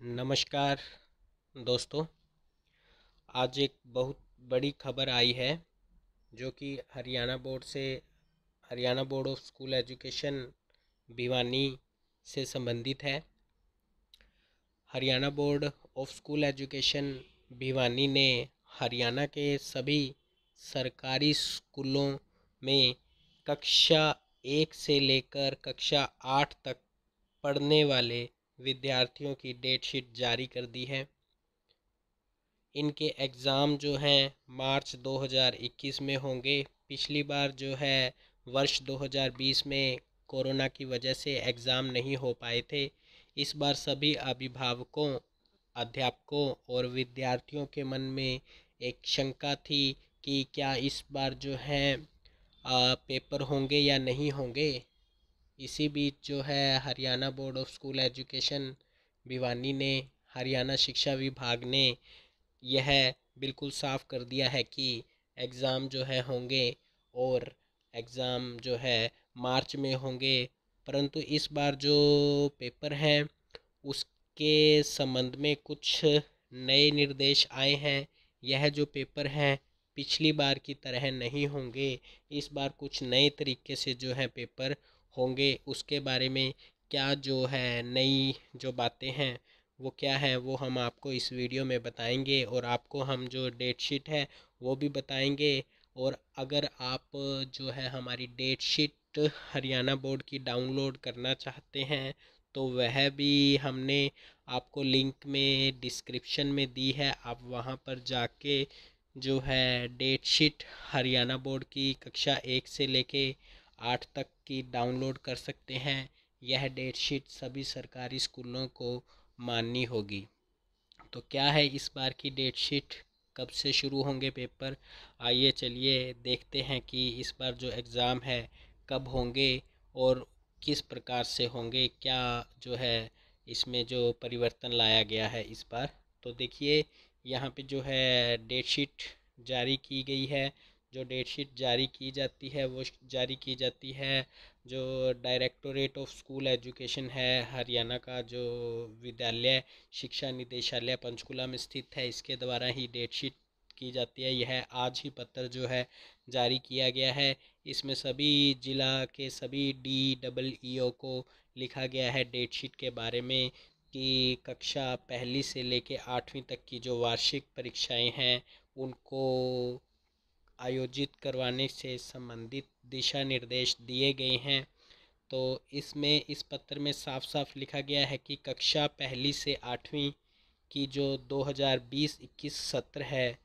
नमस्कार दोस्तों। आज एक बहुत बड़ी खबर आई है जो कि Haryana board of school education Bhiwani से संबंधित है। Haryana board of school education Bhiwani ने हरियाणा के सभी सरकारी स्कूलों में कक्षा 1 से लेकर कक्षा 8 तक पढ़ने वाले विद्यार्थियों की डेट शीट जारी कर दी है। इनके एग्ज़ाम जो हैं मार्च 2021 में होंगे। पिछली बार जो है वर्ष 2020 में कोरोना की वजह से एग्ज़ाम नहीं हो पाए थे। इस बार सभी अभिभावकों, अध्यापकों और विद्यार्थियों के मन में एक शंका थी कि क्या इस बार जो है पेपर होंगे या नहीं होंगे। इसी बीच जो है Haryana board of school education Bhiwani ने, हरियाणा शिक्षा विभाग ने यह बिल्कुल साफ कर दिया है कि एग्ज़ाम जो है होंगे और एग्ज़ाम जो है मार्च में होंगे। परंतु इस बार जो पेपर हैं उसके संबंध में कुछ नए निर्देश आए हैं। यह जो पेपर हैं पिछली बार की तरह नहीं होंगे। इस बार कुछ नए तरीके से जो है पेपर होंगे। उसके बारे में क्या जो है नई जो बातें हैं वो क्या है वो हम आपको इस वीडियो में बताएंगे और आपको हम जो डेट शीट है वो भी बताएंगे। और अगर आप जो है हमारी डेट शीट हरियाणा बोर्ड की डाउनलोड करना चाहते हैं तो वह भी हमने आपको लिंक में डिस्क्रिप्शन में दी है। आप वहां पर जाके जो है डेट शीट हरियाणा बोर्ड की कक्षा 1 से लेके 8 तक की डाउनलोड कर सकते हैं। यह डेट शीट सभी सरकारी स्कूलों को माननी होगी। तो क्या है इस बार की डेट शीट, कब से शुरू होंगे पेपर, आइए चलिए देखते हैं कि इस बार जो एग्ज़ाम है कब होंगे और किस प्रकार से होंगे। क्या जो है इसमें जो परिवर्तन लाया गया है इस बार। तो देखिए यहाँ पे जो है डेट शीट जारी की गई है। जो डेट शीट जारी की जाती है वो जारी की जाती है जो डायरेक्टोरेट ऑफ स्कूल एजुकेशन है हरियाणा का, जो विद्यालय शिक्षा निदेशालय पंचकुला में स्थित है, इसके द्वारा ही डेट शीट की जाती है। यह आज ही पत्र जो है जारी किया गया है। इसमें सभी जिला के सभी DEEO को लिखा गया है डेट शीट के बारे में कि कक्षा पहली से लेके 8वीं तक की जो वार्षिक परीक्षाएं हैं उनको आयोजित करवाने से संबंधित दिशा निर्देश दिए गए हैं। तो इसमें इस पत्र में साफ साफ लिखा गया है कि कक्षा पहली से 8वीं की जो 2020-21 सत्र है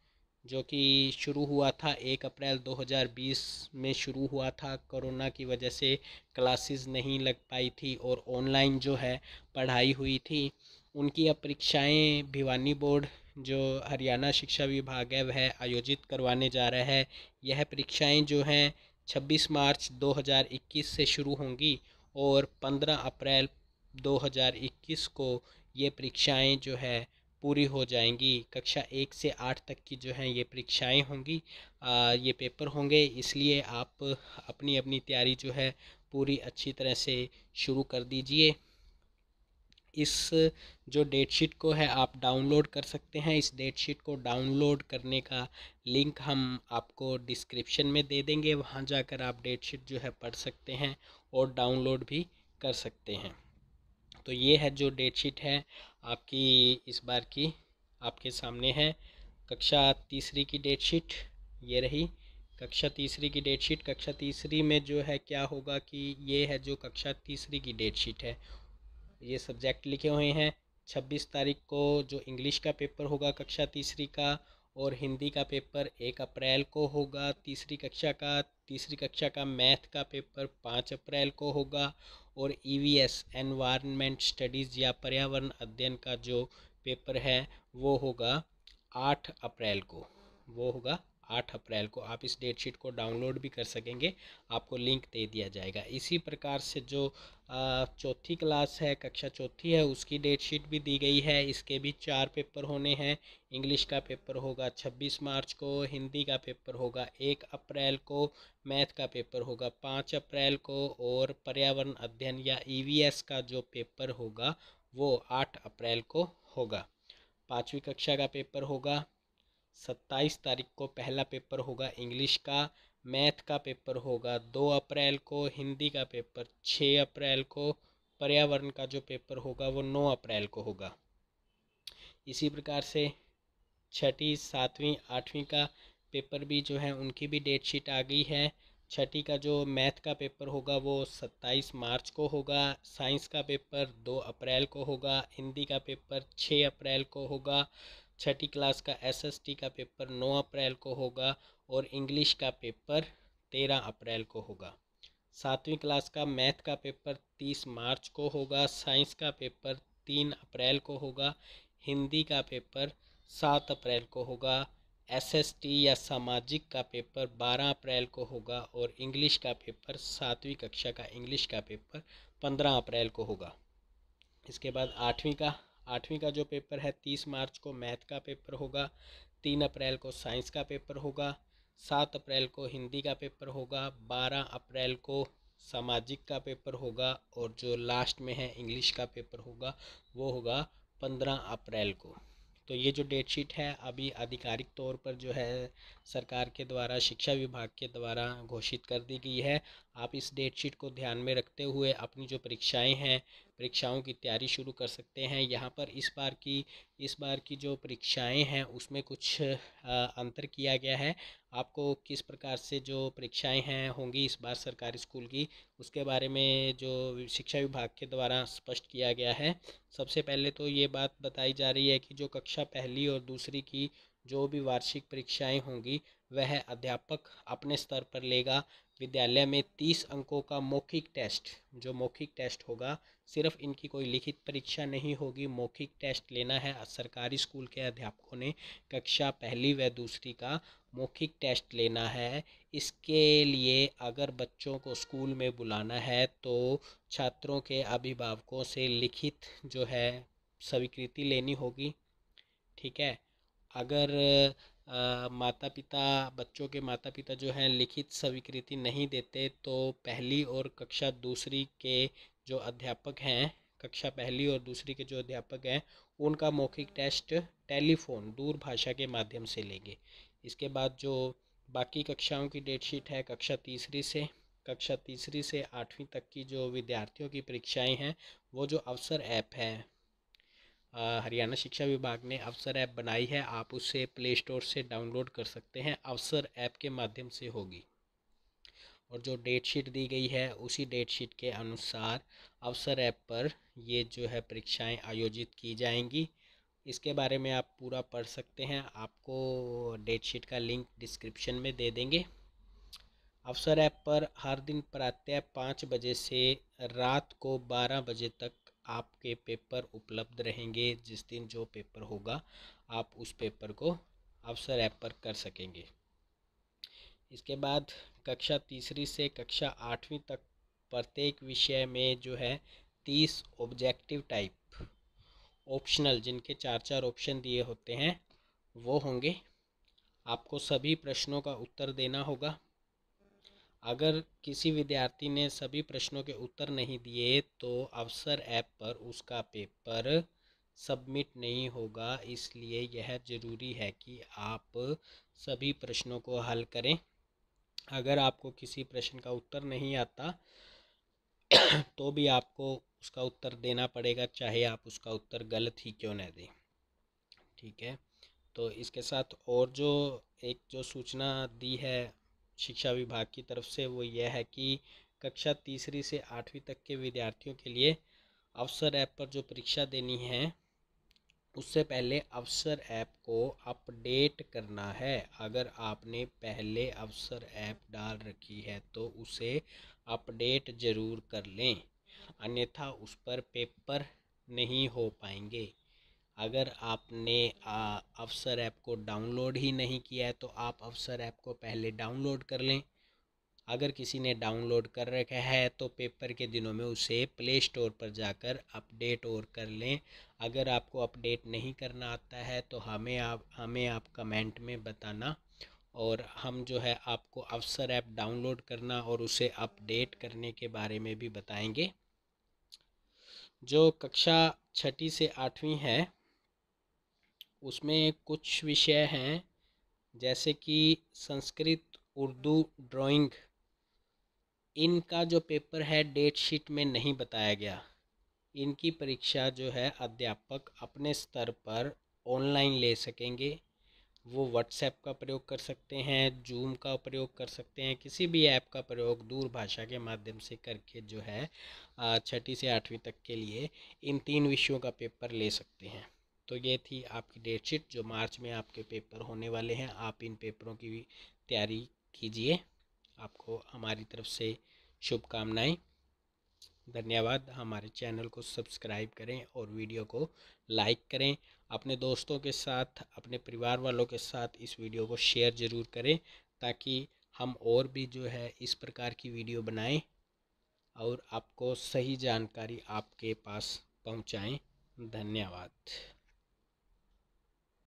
जो कि शुरू हुआ था 1 अप्रैल 2020 में शुरू हुआ था। कोरोना की वजह से क्लासेस नहीं लग पाई थी और ऑनलाइन जो है पढ़ाई हुई थी। उनकी अब परीक्षाएं भिवानी बोर्ड जो हरियाणा शिक्षा विभाग है वह आयोजित करवाने जा रहा है। यह परीक्षाएं जो हैं 26 मार्च 2021 से शुरू होंगी और 15 अप्रैल 2021 को ये परीक्षाएं जो है पूरी हो जाएंगी। कक्षा 1 से 8 तक की जो हैं ये परीक्षाएं होंगी, ये पेपर होंगे। इसलिए आप अपनी अपनी तैयारी जो है पूरी अच्छी तरह से शुरू कर दीजिए। इस जो डेट शीट को है आप डाउनलोड कर सकते हैं। इस डेट शीट को डाउनलोड करने का लिंक हम आपको डिस्क्रिप्शन में दे देंगे। वहां जाकर आप डेट शीट जो है पढ़ सकते हैं और डाउनलोड भी कर सकते हैं। तो ये है जो डेट शीट है आपकी इस बार की, आपके सामने है। कक्षा तीसरी की डेट शीट ये रही। कक्षा तीसरी की डेट शीट, कक्षा तीसरी में जो है क्या होगा कि ये है जो कक्षा तीसरी की डेट शीट है। ये सब्जेक्ट लिखे हुए हैं। 26 तारीख को जो इंग्लिश का पेपर होगा कक्षा तीसरी का और हिंदी का पेपर 1 अप्रैल को होगा तीसरी कक्षा का मैथ का पेपर 5 अप्रैल को होगा और EVS एनवायरनमेंट स्टडीज़ या पर्यावरण अध्ययन का जो पेपर है वो होगा 8 अप्रैल को। वो होगा 8 अप्रैल को। आप इस डेट शीट को डाउनलोड भी कर सकेंगे, आपको लिंक दे दिया जाएगा। इसी प्रकार से जो चौथी क्लास है, कक्षा चौथी है, उसकी डेट शीट भी दी गई है। इसके भी 4 पेपर होने हैं। इंग्लिश का पेपर होगा 26 मार्च को, हिंदी का पेपर होगा 1 अप्रैल को, मैथ का पेपर होगा 5 अप्रैल को और पर्यावरण अध्ययन या EVS का जो पेपर होगा वो 8 अप्रैल को होगा। 5वीं कक्षा का पेपर होगा 27 तारीख को, पहला पेपर होगा इंग्लिश का। मैथ का पेपर होगा 2 अप्रैल को, हिंदी का पेपर 6 अप्रैल को, पर्यावरण का जो पेपर होगा वो 9 अप्रैल को होगा। इसी प्रकार से छठी, सातवीं, आठवीं का पेपर भी जो है उनकी भी डेट शीट आ गई है। छठी का जो मैथ का पेपर होगा वो 27 मार्च को होगा, साइंस का पेपर 2 अप्रैल को होगा, हिंदी का पेपर 6 अप्रैल को होगा, छठी क्लास का एसएसटी का पेपर 9 अप्रैल को होगा और इंग्लिश का पेपर 13 अप्रैल को होगा। सातवीं क्लास का मैथ का पेपर 30 मार्च को होगा, साइंस का पेपर 3 अप्रैल को होगा, हिंदी का पेपर 7 अप्रैल को होगा, एसएसटी या सामाजिक का पेपर 12 अप्रैल को होगा और इंग्लिश का पेपर 7वीं कक्षा का इंग्लिश का पेपर 15 अप्रैल को होगा। इसके बाद आठवीं का जो पेपर है 30 मार्च को मैथ का पेपर होगा, 3 अप्रैल को साइंस का पेपर होगा, 7 अप्रैल को हिंदी का पेपर होगा, 12 अप्रैल को सामाजिक का पेपर होगा और जो लास्ट में है इंग्लिश का पेपर होगा वो होगा 15 अप्रैल को। तो ये जो डेट शीट है अभी आधिकारिक तौर पर जो है सरकार के द्वारा, शिक्षा विभाग के द्वारा घोषित कर दी गई है। आप इस डेट शीट को ध्यान में रखते हुए अपनी जो परीक्षाएं हैं, परीक्षाओं की तैयारी शुरू कर सकते हैं। यहाँ पर इस बार की जो परीक्षाएं हैं उसमें कुछ अंतर किया गया है। आपको किस प्रकार से जो परीक्षाएं हैं होंगी इस बार सरकारी स्कूल की, उसके बारे में जो शिक्षा विभाग के द्वारा स्पष्ट किया गया है। सबसे पहले तो ये बात बताई जा रही है कि जो कक्षा पहली और दूसरी की जो भी वार्षिक परीक्षाएं होंगी वह अध्यापक अपने स्तर पर लेगा। विद्यालय में 30 अंकों का मौखिक टेस्ट होगा। सिर्फ इनकी कोई लिखित परीक्षा नहीं होगी, मौखिक टेस्ट लेना है। सरकारी स्कूल के अध्यापकों ने कक्षा पहली व दूसरी का मौखिक टेस्ट लेना है। इसके लिए अगर बच्चों को स्कूल में बुलाना है तो छात्रों के अभिभावकों से लिखित जो है स्वीकृति लेनी होगी। ठीक है। अगर बच्चों के माता पिता जो हैं लिखित स्वीकृति नहीं देते तो पहली और कक्षा दूसरी के जो अध्यापक हैं, कक्षा पहली और दूसरी के जो अध्यापक हैं उनका मौखिक टेस्ट टेलीफोन दूरभाषा के माध्यम से लेंगे। इसके बाद जो बाकी कक्षाओं की डेट शीट है, कक्षा तीसरी से 8वीं तक की जो विद्यार्थियों की परीक्षाएं हैं वो जो अवसर ऐप है, हरियाणा शिक्षा विभाग ने अवसर ऐप बनाई है, आप उसे प्ले स्टोर से डाउनलोड कर सकते हैं। अवसर ऐप के माध्यम से होगी और जो डेट शीट दी गई है उसी डेट शीट के अनुसार अवसर ऐप पर ये जो है परीक्षाएं आयोजित की जाएंगी। इसके बारे में आप पूरा पढ़ सकते हैं, आपको डेट शीट का लिंक डिस्क्रिप्शन में दे देंगे। अवसर ऐप पर हर दिन प्रातः 5 बजे से रात को 12 बजे तक आपके पेपर उपलब्ध रहेंगे। जिस दिन जो पेपर होगा आप उस पेपर को अवसर ऐप पर कर सकेंगे। इसके बाद कक्षा तीसरी से कक्षा 8वीं तक प्रत्येक विषय में जो है 30 ऑब्जेक्टिव टाइप ऑप्शनल, जिनके 4 ऑप्शन दिए होते हैं वो होंगे। आपको सभी प्रश्नों का उत्तर देना होगा। अगर किसी विद्यार्थी ने सभी प्रश्नों के उत्तर नहीं दिए तो अवसर ऐप पर उसका पेपर सबमिट नहीं होगा। इसलिए यह ज़रूरी है कि आप सभी प्रश्नों को हल करें। अगर आपको किसी प्रश्न का उत्तर नहीं आता तो भी आपको उसका उत्तर देना पड़ेगा, चाहे आप उसका उत्तर गलत ही क्यों न दें। ठीक है। तो इसके साथ और जो सूचना दी है शिक्षा विभाग की तरफ से वो यह है कि कक्षा तीसरी से 8वीं तक के विद्यार्थियों के लिए अवसर ऐप पर जो परीक्षा देनी है उससे पहले अवसर ऐप को अपडेट करना है। अगर आपने पहले अवसर ऐप डाल रखी है तो उसे अपडेट ज़रूर कर लें, अन्यथा उस पर पेपर नहीं हो पाएंगे। अगर आपने अवसर ऐप को डाउनलोड ही नहीं किया है तो आप अवसर ऐप को पहले डाउनलोड कर लें। अगर किसी ने डाउनलोड कर रखा है तो पेपर के दिनों में उसे प्ले स्टोर पर जाकर अपडेट और कर लें। अगर आपको अपडेट नहीं करना आता है तो हमें आप कमेंट में बताना और हम जो है आपको अवसर ऐप डाउनलोड करना और उसे अपडेट करने के बारे में भी बताएंगे। जो कक्षा 6ठी से 8वीं है उसमें कुछ विषय हैं जैसे कि संस्कृत, उर्दू, ड्राइंग, इनका जो पेपर है डेट शीट में नहीं बताया गया। इनकी परीक्षा जो है अध्यापक अपने स्तर पर ऑनलाइन ले सकेंगे। वो व्हाट्सएप का प्रयोग कर सकते हैं, जूम का प्रयोग कर सकते हैं, किसी भी ऐप का प्रयोग दूरभाषा के माध्यम से करके जो है 6ठी से 8वीं तक के लिए इन 3 विषयों का पेपर ले सकते हैं। तो ये थी आपकी डेट शीट जो मार्च में आपके पेपर होने वाले हैं। आप इन पेपरों की भी तैयारी कीजिए। आपको हमारी तरफ से शुभकामनाएं। धन्यवाद। हमारे चैनल को सब्सक्राइब करें और वीडियो को लाइक करें। अपने दोस्तों के साथ, अपने परिवार वालों के साथ इस वीडियो को शेयर ज़रूर करें ताकि हम और भी जो है इस प्रकार की वीडियो बनाएं और आपको सही जानकारी आपके पास पहुंचाएं। धन्यवाद।